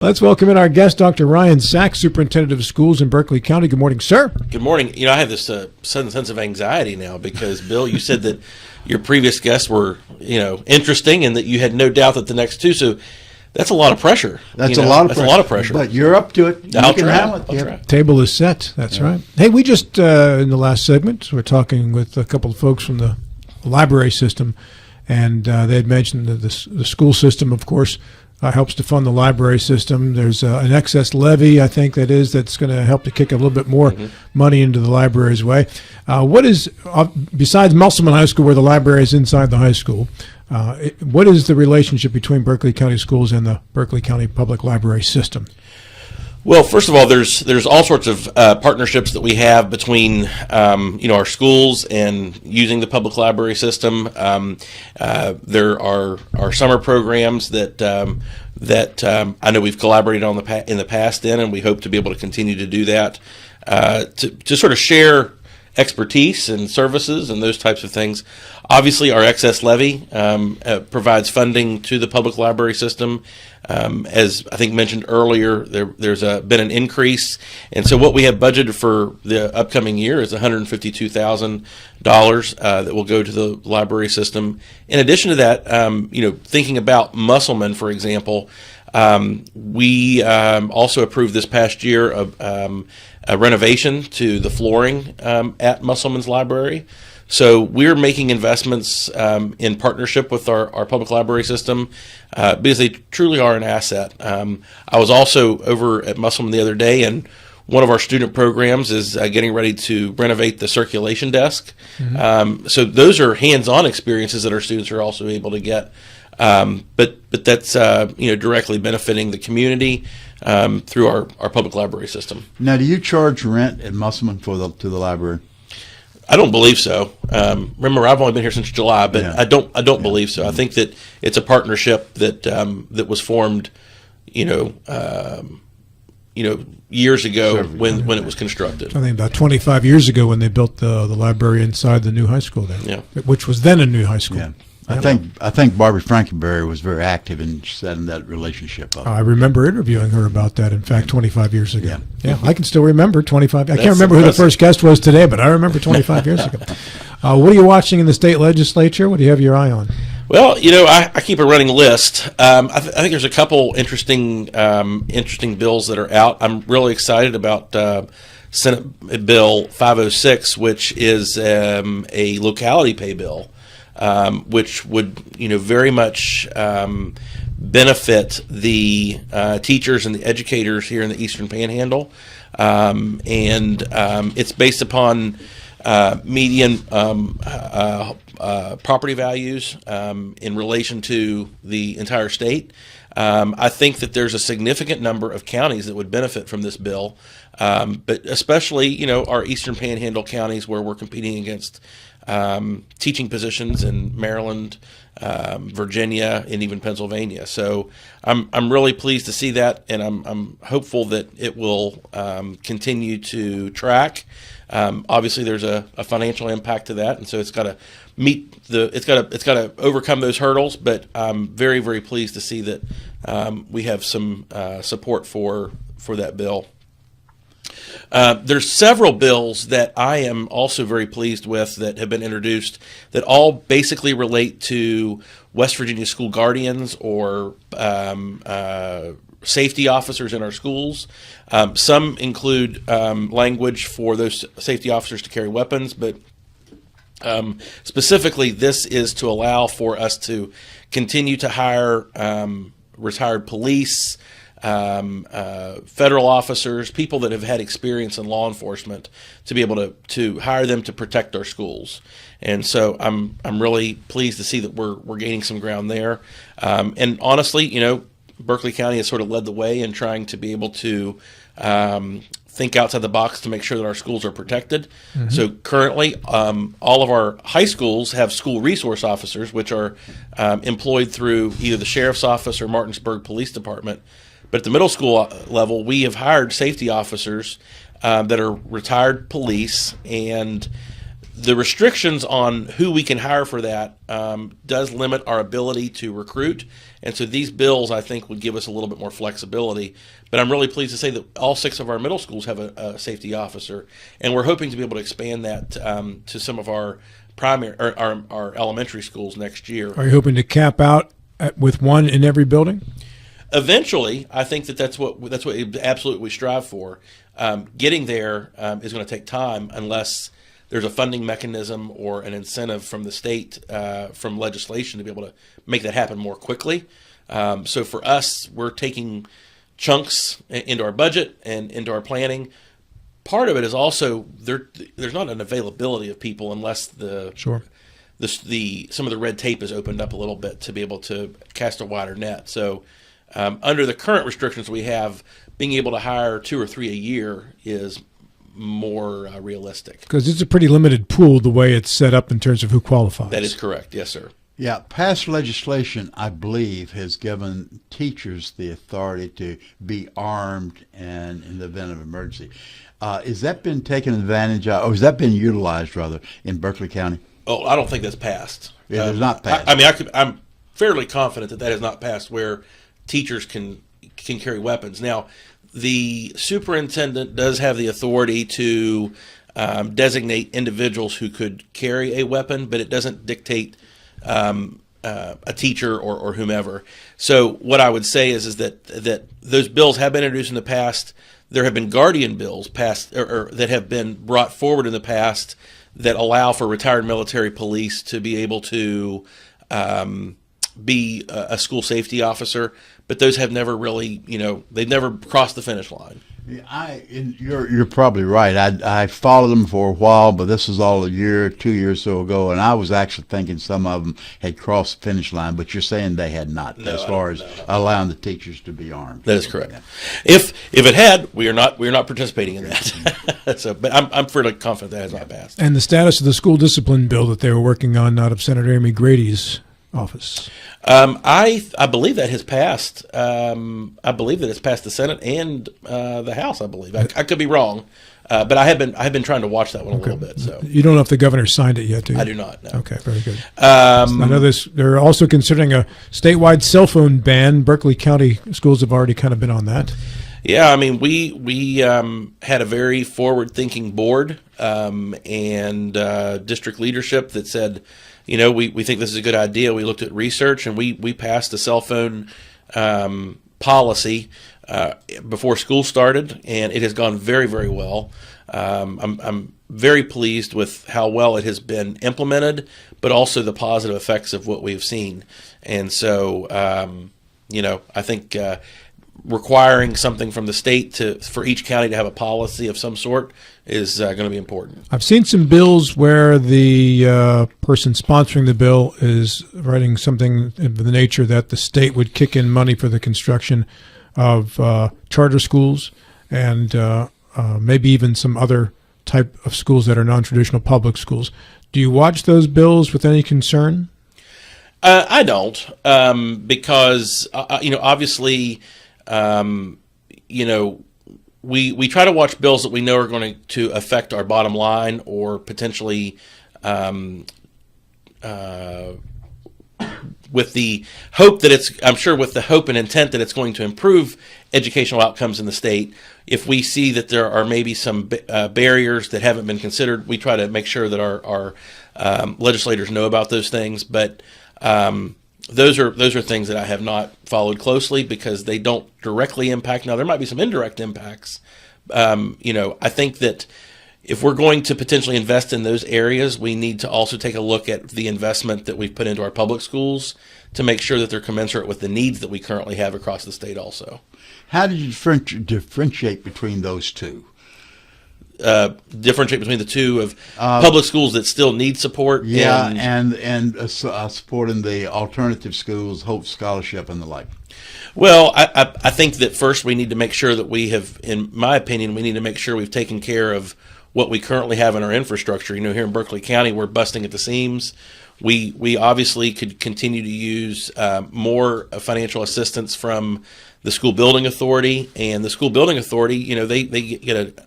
Let's welcome in our guest, Dr. Ryan Saxe, Superintendent of Schools in Berkeley County. Good morning, sir. Good morning. I have this sudden sense of anxiety now because, Bill, you said that your previous guests were, interesting and that you had no doubt that the next two. So that's a lot of pressure. That's a lot of pressure. But you're up to it. I'll try. Table is set. That's right. Hey, we just, in the last segment, we're talking with a couple of folks from the library system, and they had mentioned that the school system, of course, helps to fund the library system. There's an excess levy, I think that's going to help to kick a little bit more money into the library's way. What is, besides Musselman High School, where the library is inside the high school, what is the relationship between Berkeley County Schools and the Berkeley County Public Library System? Well, first of all, there's all sorts of partnerships that we have between our schools and using the public library system. There are summer programs that I know we've collaborated on in the past, and we hope to be able to continue to do that to sort of share expertise and services and those types of things. Obviously, our excess levy provides funding to the public library system. As I think mentioned earlier, there's been an increase, and so what we have budgeted for the upcoming year is $152,000 that will go to the library system. In addition to that, thinking about Musselman, for example, we also approved this past year a renovation to the flooring at Musselman's library. So we're making investments in partnership with our public library system because they truly are an asset. I was also over at Musselman the other day, and one of our student programs is getting ready to renovate the circulation desk. So those are hands-on experiences that our students are also able to get. But that's directly benefiting the community through our public library system. Now, do you charge rent at Musselman to the library? I don't believe so. Remember, I've only been here since July, but I don't believe so. I think that it's a partnership that was formed, years ago when it was constructed. I think about 25 years ago when they built the library inside the new high school there, which was then a new high school. Yeah. I think Barbie Frankenberry was very active in setting that relationship up. I remember interviewing her about that, in fact, 25 years ago. Yeah, I can still remember 25. I can't remember who the first guest was today, but I remember 25 years ago. What are you watching in the state legislature? What do you have your eye on? Well, I keep a running list. I think there's a couple interesting bills that are out. I'm really excited about Senate Bill 506, which is a locality pay bill. Which would, very much benefit the teachers and the educators here in the Eastern Panhandle, and it's based upon median property values in relation to the entire state. I think that there's a significant number of counties that would benefit from this bill, but especially, our Eastern Panhandle counties where we're competing against teaching positions in Maryland, Virginia, and even Pennsylvania. So I'm really pleased to see that, and I'm hopeful that it will continue to track. Obviously, there's a financial impact to that, and so it's got to it's got to overcome those hurdles. But I'm very, very pleased to see that we have some support for that bill. There's several bills that I am also very pleased with that have been introduced that all basically relate to West Virginia school guardians or safety officers in our schools. Some include language for those safety officers to carry weapons, but specifically this is to allow for us to continue to hire retired police, federal officers, people that have had experience in law enforcement, to be able to hire them to protect our schools. And so I'm really pleased to see that we're gaining some ground there. And honestly, Berkeley County has sort of led the way in trying to be able to think outside the box to make sure that our schools are protected. So currently, all of our high schools have school resource officers, which are employed through either the Sheriff's Office or Martinsburg Police Department. But at the middle school level, we have hired safety officers that are retired police, and The restrictions on who we can hire for that does limit our ability to recruit. And so these bills, I think, would give us a little bit more flexibility. But I'm really pleased to say that all 6 of our middle schools have a safety officer. And we're hoping to be able to expand that to some of our primary or our elementary schools next year. Are you hoping to cap out with one in every building? Eventually, I think that's what absolutely we strive for. Getting there is going to take time unless there's a funding mechanism or an incentive from the state, from legislation, to be able to make that happen more quickly. So for us, we're taking chunks into our budget and into our planning. Part of it is also there's not an availability of people unless some of the red tape is opened up a little bit to be able to cast a wider net. So under the current restrictions we have, being able to hire 2 or 3 a year is more realistic. Because it's a pretty limited pool the way it's set up in terms of who qualifies. That is correct. Yes, sir. Yeah, past legislation, I believe, has given teachers the authority to be armed and in the event of emergency. Has that been taken advantage of, or has that been utilized, rather, in Berkeley County? Oh, I don't think that's passed. It has not passed. I'm fairly confident that has not passed where teachers can carry weapons. Now, the superintendent does have the authority to designate individuals who could carry a weapon, but it doesn't dictate a teacher or whomever. So what I would say is that those bills have been introduced in the past. There have been guardian bills passed or that have been brought forward in the past that allow for retired military police to be able to be a school safety officer, but those have never really, they've never crossed the finish line. You're probably right. I followed them for a while, but this is all a year, 2 years or so ago, and I was actually thinking some of them had crossed the finish line, but you're saying they had not, as far as allowing the teachers to be armed. That is correct. Yeah. If it had, we are not participating in that. So, but I'm fairly confident that has not passed. And the status of the school discipline bill that they were working on out of Senator Amy Grady's office. I believe that has passed. I believe that it's passed the Senate and the House. I believe. I could be wrong, but I have been trying to watch that one a little bit. So you don't know if the governor signed it yet, do you? I do not. No. Okay, very good. I know this. They're also considering a statewide cell phone ban. Berkeley County schools have already kind of been on that. Yeah, I mean, we had a very forward-thinking board and district leadership that said, we think this is a good idea. We looked at research and we passed a cell phone policy before school started, and it has gone very, very well. I'm very pleased with how well it has been implemented, but also the positive effects of what we've seen. And so, I think requiring something from the state for each county to have a policy of some sort is going to be important. I've seen some bills where the person sponsoring the bill is writing something of the nature that the state would kick in money for the construction of charter schools and maybe even some other type of schools that are non-traditional public schools. Do you watch those bills with any concern? I don't, because obviously. We try to watch bills that we know are going to affect our bottom line or potentially with the hope that with the hope and intent that it's going to improve educational outcomes in the state. If we see that there are maybe some barriers that haven't been considered, we try to make sure that our legislators know about those things. But those are things that I have not followed closely because they don't directly impact. Now, there might be some indirect impacts. I think that if we're going to potentially invest in those areas, we need to also take a look at the investment that we've put into our public schools to make sure that they're commensurate with the needs that we currently have across the state also. How do you differentiate between those two? Differentiate between the two of public schools that still need support. And supporting the alternative schools, Hope Scholarship and the like. Well, I think that first we need to make sure that we have, in my opinion, we need to make sure we've taken care of what we currently have in our infrastructure. Here in Berkeley County, we're busting at the seams. We obviously could continue to use more financial assistance from the School Building Authority, and the School Building Authority, they get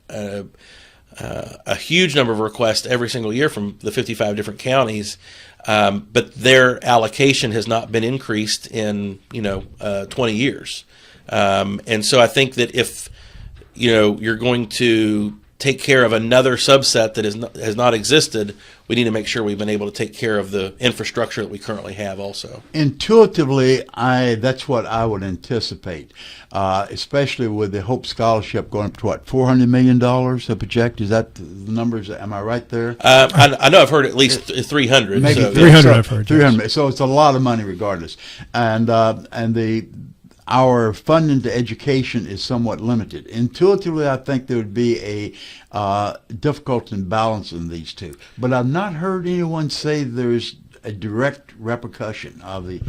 a huge number of requests every single year from the 55 different counties, but their allocation has not been increased in 20 years. And so I think that if you're going to take care of another subset that has not existed, we need to make sure we've been able to take care of the infrastructure that we currently have also. Intuitively, that's what I would anticipate, especially with the Hope Scholarship going up to what, $400 million to project? Is that the numbers? Am I right there? I know I've heard at least 300. Maybe so. 300 I've heard. 300. So it's a lot of money regardless. And our funding to education is somewhat limited. Intuitively, I think there would be a difficulty in balancing these two. But I've not heard anyone say there's a direct repercussion of the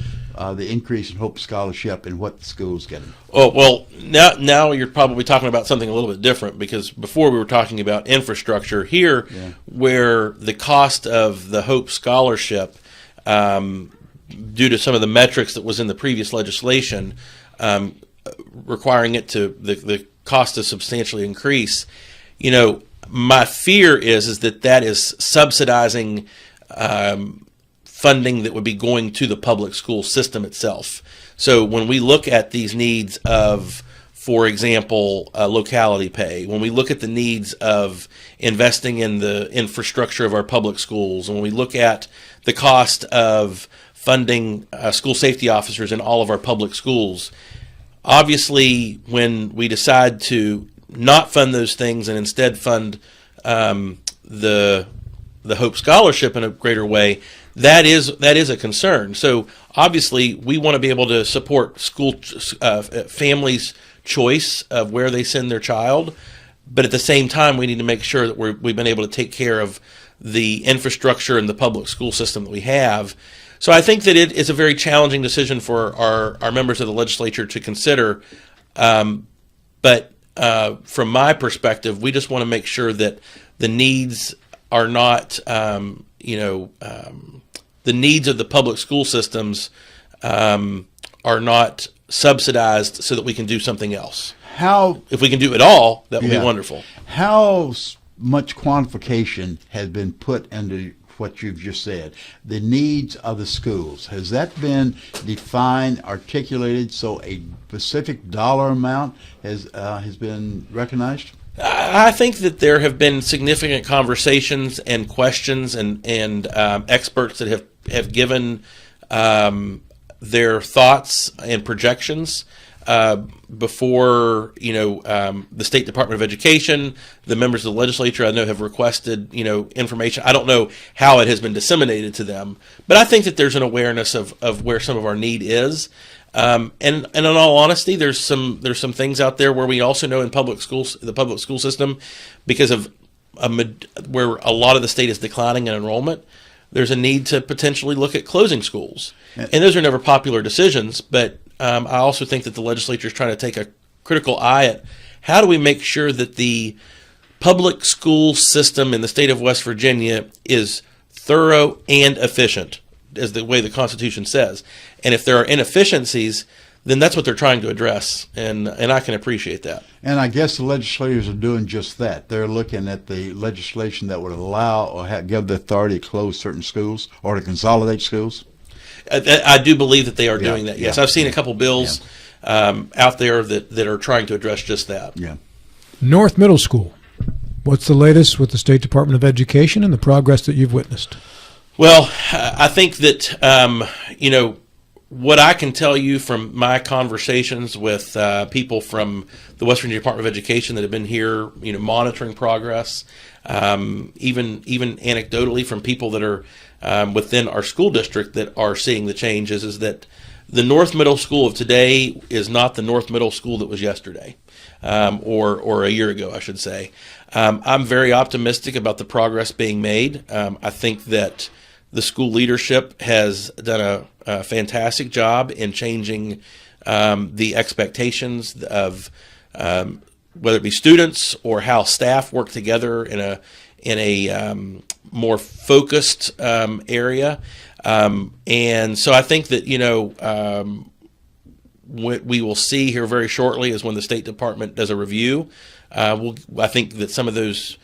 increase in Hope Scholarship and what the school's getting. Oh, well, now you're probably talking about something a little bit different, because before we were talking about infrastructure here, where the cost of the Hope Scholarship, due to some of the metrics that was in the previous legislation, requiring it to the cost to substantially increase. My fear is that is subsidizing funding that would be going to the public school system itself. So when we look at these needs of, for example, locality pay, when we look at the needs of investing in the infrastructure of our public schools, and when we look at the cost of funding school safety officers in all of our public schools, obviously when we decide to not fund those things and instead fund the Hope Scholarship in a greater way, that is a concern. So obviously we want to be able to support school families' choice of where they send their child, but at the same time we need to make sure that we've been able to take care of the infrastructure and the public school system that we have. So I think that it is a very challenging decision for our members of the legislature to consider. But from my perspective, we just want to make sure that the needs are not, the needs of the public school systems are not subsidized so that we can do something else. If we can do it all, that would be wonderful. How much quantification has been put into what you've just said, the needs of the schools? Has that been defined, articulated, so a specific dollar amount has been recognized? I think that there have been significant conversations and questions and experts that have given their thoughts and projections before the State Department of Education. The members of the legislature I know have requested information. I don't know how it has been disseminated to them, but I think that there's an awareness of where some of our need is. And in all honesty, there's some things out there where we also know in public schools, the public school system, because of where a lot of the state is declining in enrollment, there's a need to potentially look at closing schools. And those are never popular decisions, but I also think that the legislature is trying to take a critical eye at how do we make sure that the public school system in the state of West Virginia is thorough and efficient, as the way the Constitution says. And if there are inefficiencies, then that's what they're trying to address, and I can appreciate that. And I guess the legislators are doing just that. They're looking at the legislation that would allow or give the authority to close certain schools or to consolidate schools. I do believe that they are doing that, yes. I've seen a couple bills out there that are trying to address just that. Yeah. North Middle School. What's the latest with the State Department of Education and the progress that you've witnessed? Well, I think that, what I can tell you from my conversations with people from the West Virginia Department of Education that have been here, monitoring progress, even anecdotally from people that are within our school district that are seeing the changes, is that the North Middle School of today is not the North Middle School that was yesterday, or a year ago, I should say. I'm very optimistic about the progress being made. I think that the school leadership has done a fantastic job in changing the expectations of whether it be students or how staff work together in a more focused area. And so I think that, what we will see here very shortly is when the State Department does a review. I think that some of those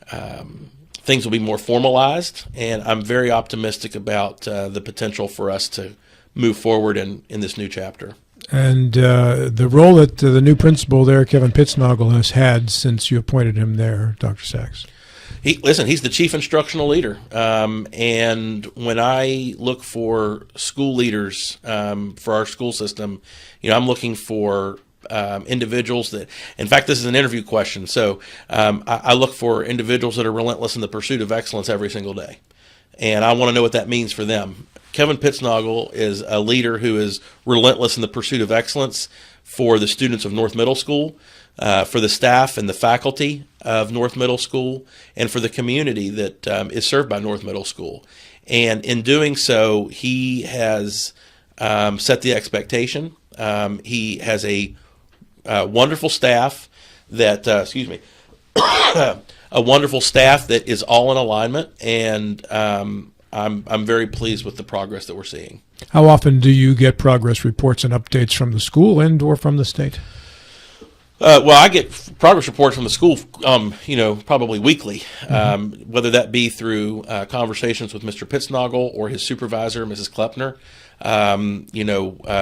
things will be more formalized, and I'm very optimistic about the potential for us to move forward in this new chapter. And the role that the new principal there, Kevin Pittsnoggle, has had since you appointed him there, Dr. Saxe. He's the chief instructional leader. And when I look for school leaders for our school system, I'm looking for individuals that, in fact, this is an interview question. So I look for individuals that are relentless in the pursuit of excellence every single day. And I want to know what that means for them. Kevin Pittsnoggle is a leader who is relentless in the pursuit of excellence for the students of North Middle School, for the staff and the faculty of North Middle School, and for the community that is served by North Middle School. And in doing so, he has set the expectation. He has a wonderful staff that, a wonderful staff that is all in alignment, and I'm very pleased with the progress that we're seeing. How often do you get progress reports and updates from the school and or from the state? Well, I get progress reports from the school, probably weekly, whether that be through conversations with Mr. Pittsnoggle or his supervisor, Mrs. Klepner.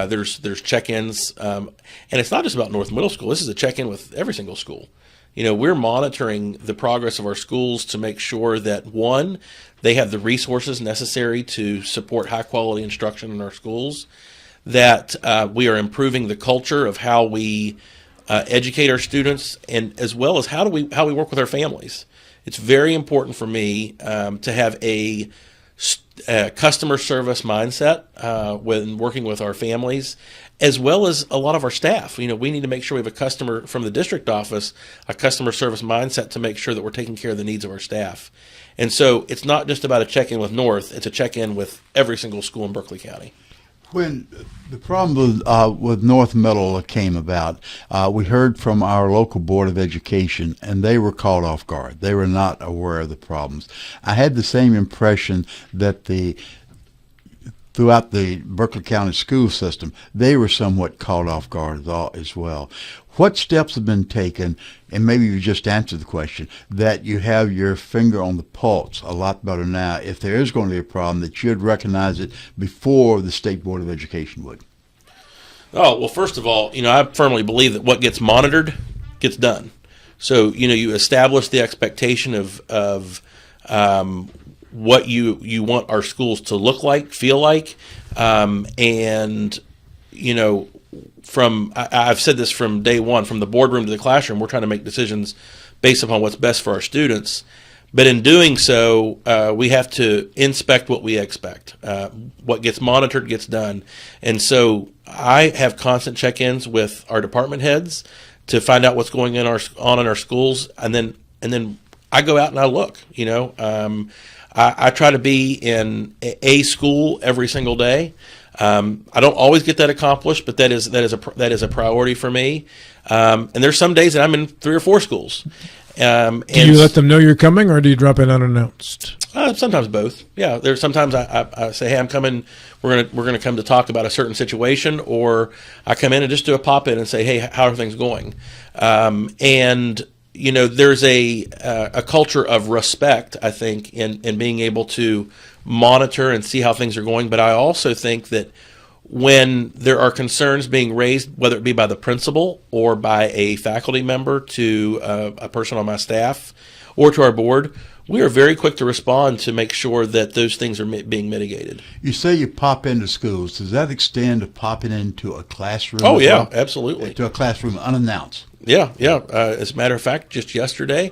There's check-ins, and it's not just about North Middle School. This is a check-in with every single school. We're monitoring the progress of our schools to make sure that, one, they have the resources necessary to support high-quality instruction in our schools, that we are improving the culture of how we educate our students, and as well as how we work with our families. It's very important for me to have a customer service mindset when working with our families, as well as a lot of our staff. We need to make sure we have a customer from the district office, a customer service mindset to make sure that we're taking care of the needs of our staff. And so it's not just about a check-in with North, it's a check-in with every single school in Berkeley County. When the problem with North Middle came about, we heard from our local Board of Education, and they were caught off guard. They were not aware of the problems. I had the same impression that throughout the Berkeley County school system, they were somewhat caught off guard as well. What steps have been taken, and maybe you just answered the question, that you have your finger on the pulse a lot better now, if there is going to be a problem, that you'd recognize it before the State Board of Education would? Oh, well, first of all, I firmly believe that what gets monitored gets done. So, you establish the expectation of what you want our schools to look like, feel like, and, I've said this from day one, from the boardroom to the classroom, we're trying to make decisions based upon what's best for our students. But in doing so, we have to inspect what we expect. What gets monitored gets done. And so I have constant check-ins with our department heads to find out what's going on in our schools. And then I go out and I look, I try to be in a school every single day. I don't always get that accomplished, but that is a priority for me. And there's some days that I'm in 3 or 4 schools. Do you let them know you're coming, or do you drop in unannounced? Sometimes both. Yeah, there's sometimes I say, hey, I'm coming. We're gonna come to talk about a certain situation, or I come in and just do a pop in and say, hey, how are things going? There's a culture of respect, I think, in being able to monitor and see how things are going. But I also think that when there are concerns being raised, whether it be by the principal or by a faculty member to a person on my staff or to our board, we are very quick to respond to make sure that those things are being mitigated. You say you pop into schools. Does that extend to popping into a classroom? Oh, yeah, well? Absolutely. To a classroom unannounced? Yeah. As a matter of fact, just yesterday,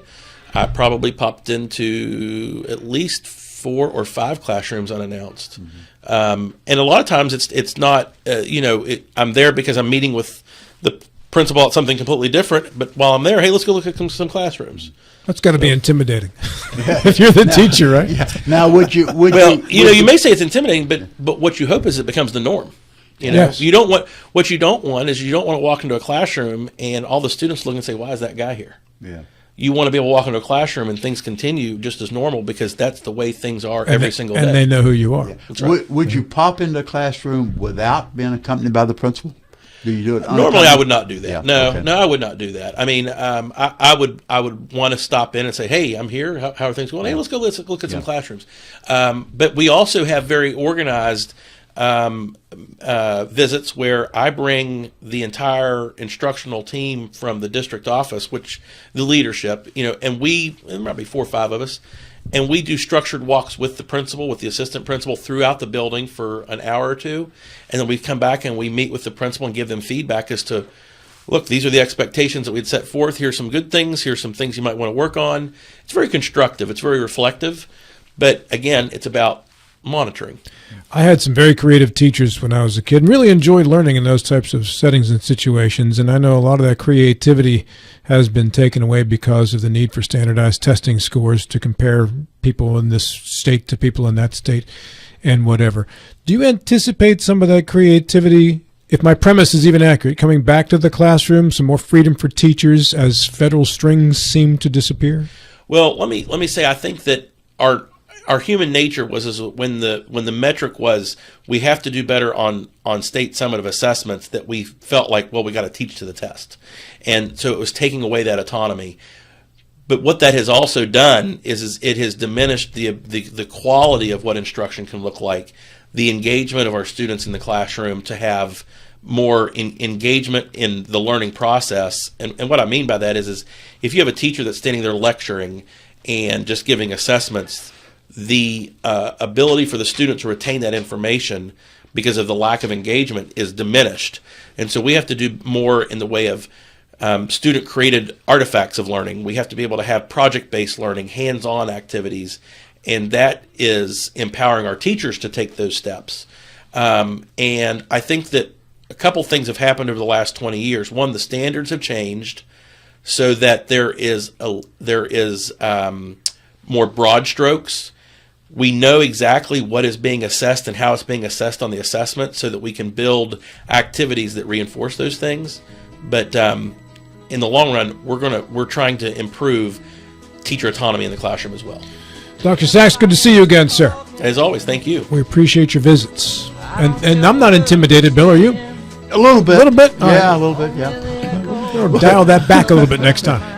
I probably popped into at least 4 or 5 classrooms unannounced. Mm-hmm. And a lot of times it's not, I'm there because I'm meeting with the principal at something completely different. But while I'm there, hey, let's go look at some classrooms. That's got to be intimidating if you're the teacher, right? Yeah. Now, would you may say it's intimidating, but what you hope is it becomes the norm. Yes. You don't want to walk into a classroom and all the students look and say, why is that guy here? Yeah. You want to be able to walk into a classroom and things continue just as normal, because that's the way things are every single day. And they know who you are. Yeah. Right. Would you pop into a classroom without being accompanied by the principal? Do you do it? Normally, I would not do that. Yeah, No, okay. no, I would not do that. I mean, I would want to stop in and say, "Hey, I'm here. How are things going? Hey, let's look at some classrooms." But we also have very organized visits where I bring the entire instructional team from the district office, which the leadership, and there might be 4 or 5 of us. And we do structured walks with the principal, with the assistant principal throughout the building for an hour or two. And then we come back and we meet with the principal and give them feedback as to, look, these are the expectations that we'd set forth. Here's some good things. Here's some things you might want to work on. It's very constructive. It's very reflective. But again, it's about monitoring. I had some very creative teachers when I was a kid and really enjoyed learning in those types of settings and situations. And I know a lot of that creativity has been taken away because of the need for standardized testing scores to compare people in this state to people in that state and whatever. Do you anticipate some of that creativity, if my premise is even accurate, coming back to the classroom, some more freedom for teachers as federal strings seem to disappear? Well, let me say, I think that our human nature was when the metric was we have to do better on state summative assessments, that we felt like, well, we got to teach to the test. And so it was taking away that autonomy. But what that has also done is it has diminished the quality of what instruction can look like, the engagement of our students in the classroom to have more engagement in the learning process. And what I mean by that is if you have a teacher that's standing there lecturing and just giving assessments, the ability for the student to retain that information because of the lack of engagement is diminished. And so we have to do more in the way of student-created artifacts of learning. We have to be able to have project-based learning, hands-on activities, and that is empowering our teachers to take those steps. And I think that a couple things have happened over the last 20 years. One, the standards have changed so that there is more broad strokes. We know exactly what is being assessed and how it's being assessed on the assessment so that we can build activities that reinforce those things. But in the long run, we're trying to improve teacher autonomy in the classroom as well. Dr. Saxe, good to see you again, sir. As always, thank you. We appreciate your visits. And I'm not intimidated, Bill, are you? A little bit. A little bit? All Yeah, right. a little bit, yeah. Dial that back a little bit next time.